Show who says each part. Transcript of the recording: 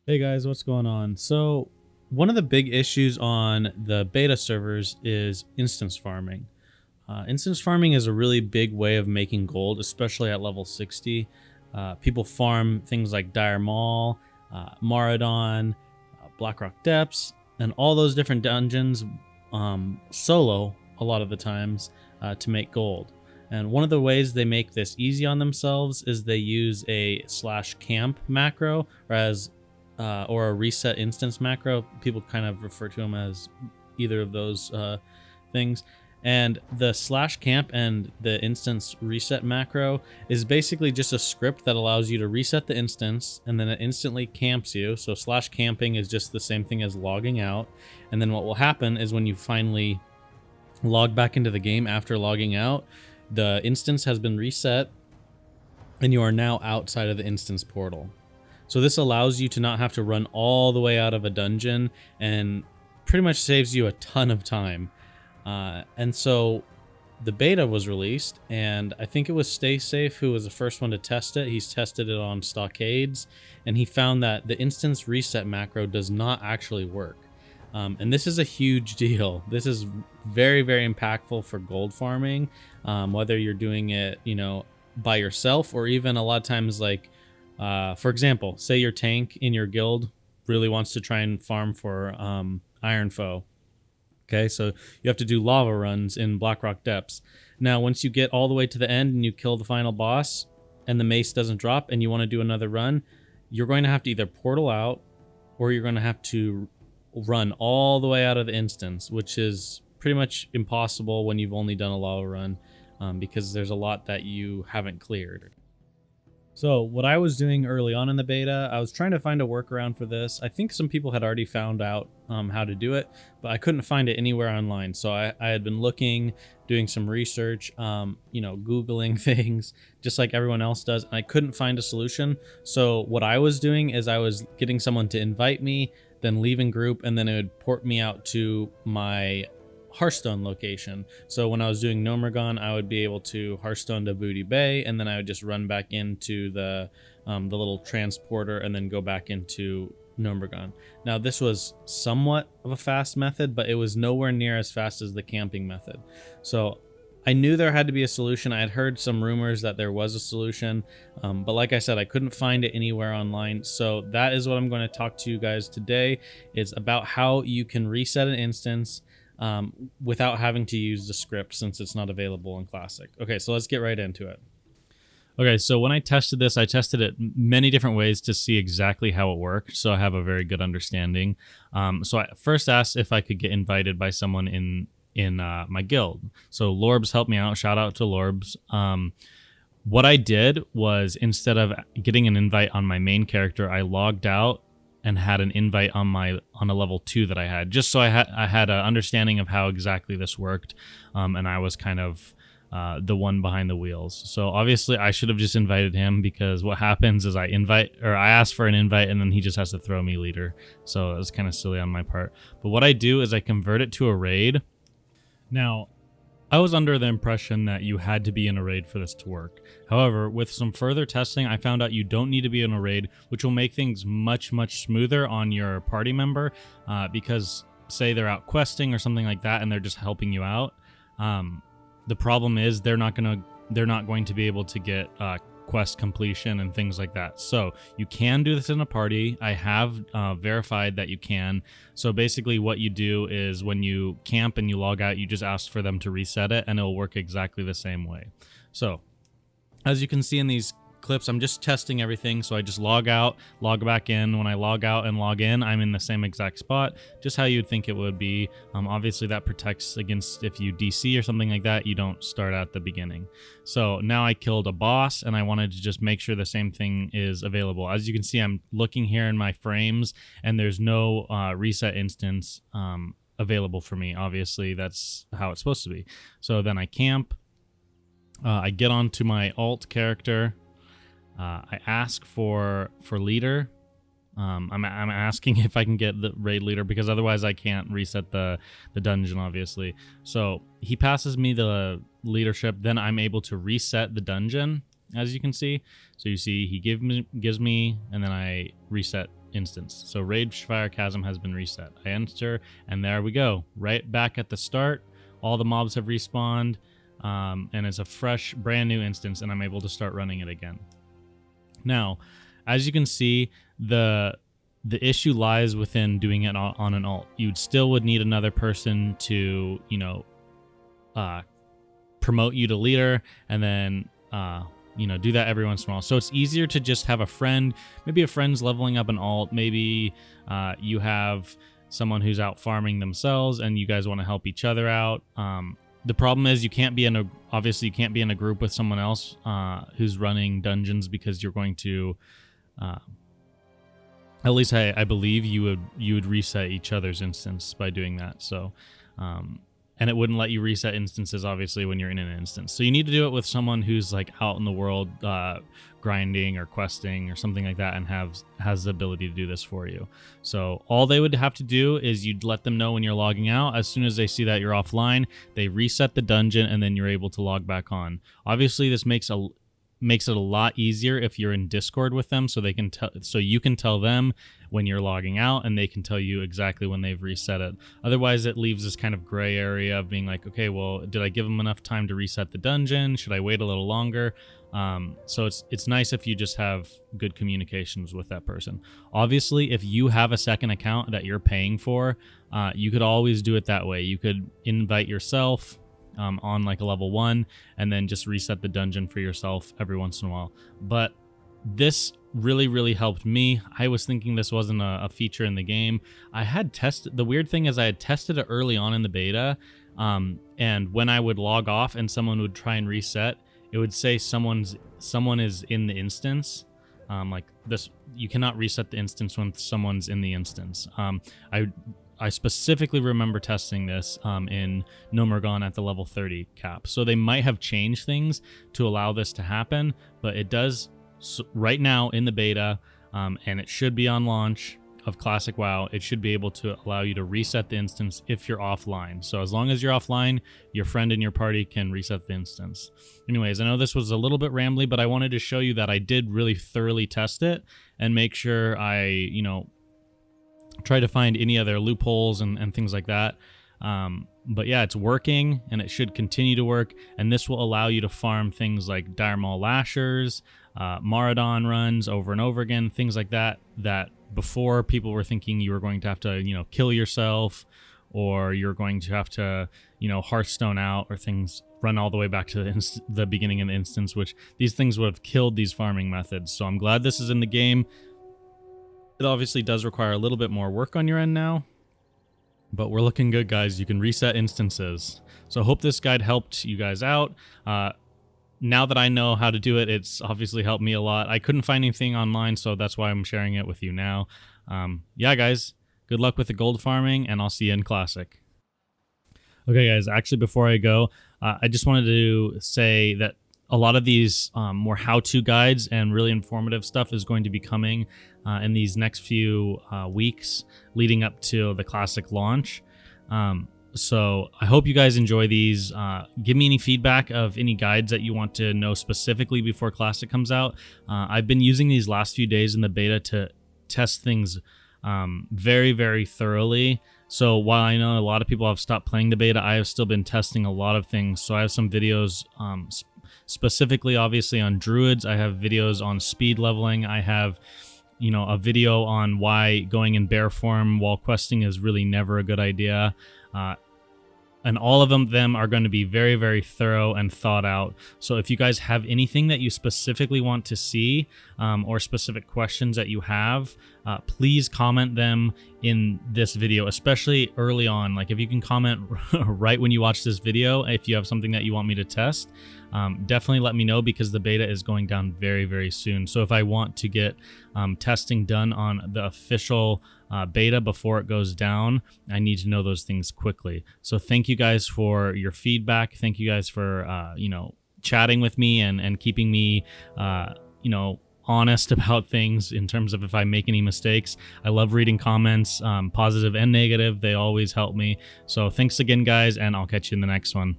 Speaker 1: Hey guys, what's going on? So, one of the big issues on the beta servers is instance farming. Instance farming is a really big way of making gold, especially at level 60. People farm things like Dire Maul, Maradon, Blackrock Depths, and all those different dungeons solo a lot of the times to make gold. And one of the ways they make this easy on themselves is they use a /camp macro, or a reset instance macro. People kind of refer to them as either of those things. And the /camp and the instance reset macro is basically just a script that allows you to reset the instance and then it instantly camps you. So /camping is just the same thing as logging out. And then what will happen is when you finally log back into the game after logging out, the instance has been reset and you are now outside of the instance portal. So this allows you to not have to run all the way out of a dungeon and pretty much saves you a ton of time. And so the beta was released, and I think it was Stay Safe who was the first one to test it. He's tested it on Stockades, and he found that the instance reset macro does not actually work. And this is a huge deal. This is very, very impactful for gold farming, whether you're doing it, by yourself or even a lot of times like, for example, say your tank in your guild really wants to try and farm for Ebbnflow. Okay, so you have to do lava runs in Blackrock Depths. Now, once you get all the way to the end and you kill the final boss and the mace doesn't drop and you want to do another run, you're going to have to either portal out or you're going to have to run all the way out of the instance, which is pretty much impossible when you've only done a lava run because there's a lot that you haven't cleared. So what I was doing early on in the beta, I was trying to find a workaround for this. I think some people had already found out how to do it, but I couldn't find it anywhere online. So I had been looking, doing some research, Googling things, just like everyone else does, and I couldn't find a solution. So what I was doing is I was getting someone to invite me, then leaving group, and then it would port me out to my Hearthstone location. So when I was doing Nomergon, I would be able to Hearthstone to Booty Bay, and then I would just run back into the little transporter and then go back into Nomergon. Now this was somewhat of a fast method, but it was nowhere near as fast as the camping method. So I knew there had to be a solution. I had heard some rumors that there was a solution, but like I said, I couldn't find it anywhere online. So that is what I'm going to talk to you guys today. Is about how you can reset an instance without having to use the script since it's not available in Classic. Okay, so let's get right into it. Okay, so when I tested this, I tested it many different ways to see exactly how it worked, so I have a very good understanding. So I first asked if I could get invited by someone in my guild. So Lorbs helped me out. Shout out to Lorbs. What I did was instead of getting an invite on my main character, I logged out and had an invite on a level 2 that I had, just so I had an understanding of how exactly this worked, and I was kind of the one behind the wheels. So obviously I should have just invited him, because what happens is I ask for an invite and then he just has to throw me leader. So it was kind of silly on my part. But what I do is I convert it to a raid. Now, I was under the impression that you had to be in a raid for this to work. However, with some further testing, I found out you don't need to be in a raid, which will make things much, much smoother on your party member, because say they're out questing or something like that and they're just helping you out. The problem is they're not going to be able to get quest completion and things like that. So you can do this in a party. I have verified that you can. So basically what you do is when you camp and you log out, you just ask for them to reset it and it'll work exactly the same way. So as you can see in these clips, I'm just testing everything. So I just log out, log back in. When I log out and log in, I'm in the same exact spot, just how you'd think it would be. Obviously that protects against if you DC or something like that, you don't start at the beginning. So now I killed a boss and I wanted to just make sure the same thing is available. As you can see, I'm looking here in my frames and there's no reset instance available for me. Obviously that's how it's supposed to be. So then I camp, I get onto my alt character. I ask for leader. I'm asking if I can get the raid leader, because otherwise I can't reset the dungeon, obviously. So he passes me the leadership. Then I'm able to reset the dungeon, as you can see. So you see he gives me, and then I reset instance. So Ragefire Chasm has been reset. I enter, and there we go, right back at the start. All the mobs have respawned, and it's a fresh, brand new instance, and I'm able to start running it again. Now, as you can see, the issue lies within doing it on an alt. You still would need another person to, you know, promote you to leader, and then you know, do that every once in a while. So it's easier to just have a friend. Maybe a friend's leveling up an alt. Maybe you have someone who's out farming themselves, and you guys want to help each other out. The problem is you can't be in a group with someone else who's running dungeons, because you're going to at least I believe you would reset each other's instance by doing that. So and it wouldn't let you reset instances, obviously, when you're in an instance. So you need to do it with someone who's like out in the world grinding or questing or something like that, and has the ability to do this for you. So all they would have to do is you'd let them know when you're logging out. As soon as they see that you're offline, they reset the dungeon, and then you're able to log back on. Obviously, this makes it a lot easier if you're in Discord with them, so you can tell them when you're logging out, and they can tell you exactly when they've reset it. Otherwise, it leaves this kind of gray area of being like, okay, well, did I give them enough time to reset the dungeon? Should I wait a little longer? So it's nice if you just have good communications with that person. Obviously, if you have a second account that you're paying for, you could always do it that way. You could invite yourself on like a level 1, and then just reset the dungeon for yourself every once in a while. But this really helped me. I was thinking this wasn't a feature in the game. The weird thing is I had tested it early on in the beta, and when I would log off and someone would try and reset, it would say someone is in the instance. Like this, you cannot reset the instance when someone's in the instance. I specifically remember testing this in Nomergon at the level 30 cap. So they might have changed things to allow this to happen, but it does right now in the beta, and it should be on launch of Classic WoW. It should be able to allow you to reset the instance if you're offline. So as long as you're offline, your friend in your party can reset the instance. Anyways, I know this was a little bit rambly, but I wanted to show you that I did really thoroughly test it and make sure I, you know, try to find any other loopholes and things like that. But yeah, it's working, and it should continue to work, and this will allow you to farm things like Dire Maul Lashers, Maradon runs over and over again, things like that before people were thinking you were going to have to, you know, kill yourself, or you're going to have to, you know, Hearthstone out, or things run all the way back to the beginning of the instance, which these things would have killed these farming methods. So I'm glad this is in the game. It obviously does require a little bit more work on your end now, but we're looking good, guys. You can reset instances. So I hope this guide helped you guys out. Now that I know how to do it, it's obviously helped me a lot. I couldn't find anything online, so that's why I'm sharing it with you now. Yeah, guys, good luck with the gold farming, and I'll see you in Classic. Okay, guys, actually, before I go, I just wanted to say that a lot of these more how-to guides and really informative stuff is going to be coming in these next few weeks leading up to the Classic launch. So I hope you guys enjoy these. Give me any feedback of any guides that you want to know specifically before Classic comes out. I've been using these last few days in the beta to test things very thoroughly. So while I know a lot of people have stopped playing the beta, I have still been testing a lot of things. So I have some videos specifically, obviously, on druids. I have videos on speed leveling. I have, you know, a video on why going in bear form while questing is really never a good idea. And all of them are going to be very thorough and thought out. So if you guys have anything that you specifically want to see, or specific questions that you have, please comment them in this video, especially early on. Like if you can comment right when you watch this video, if you have something that you want me to test, definitely let me know, because the beta is going down very soon. So if I want to get testing done on the official beta before it goes down, I need to know those things quickly. So thank you guys for your feedback. Thank you guys for you know, chatting with me and keeping me you know, honest about things in terms of if I make any mistakes. I love reading comments, positive and negative. They always help me. So thanks again, guys, and I'll catch you in the next one.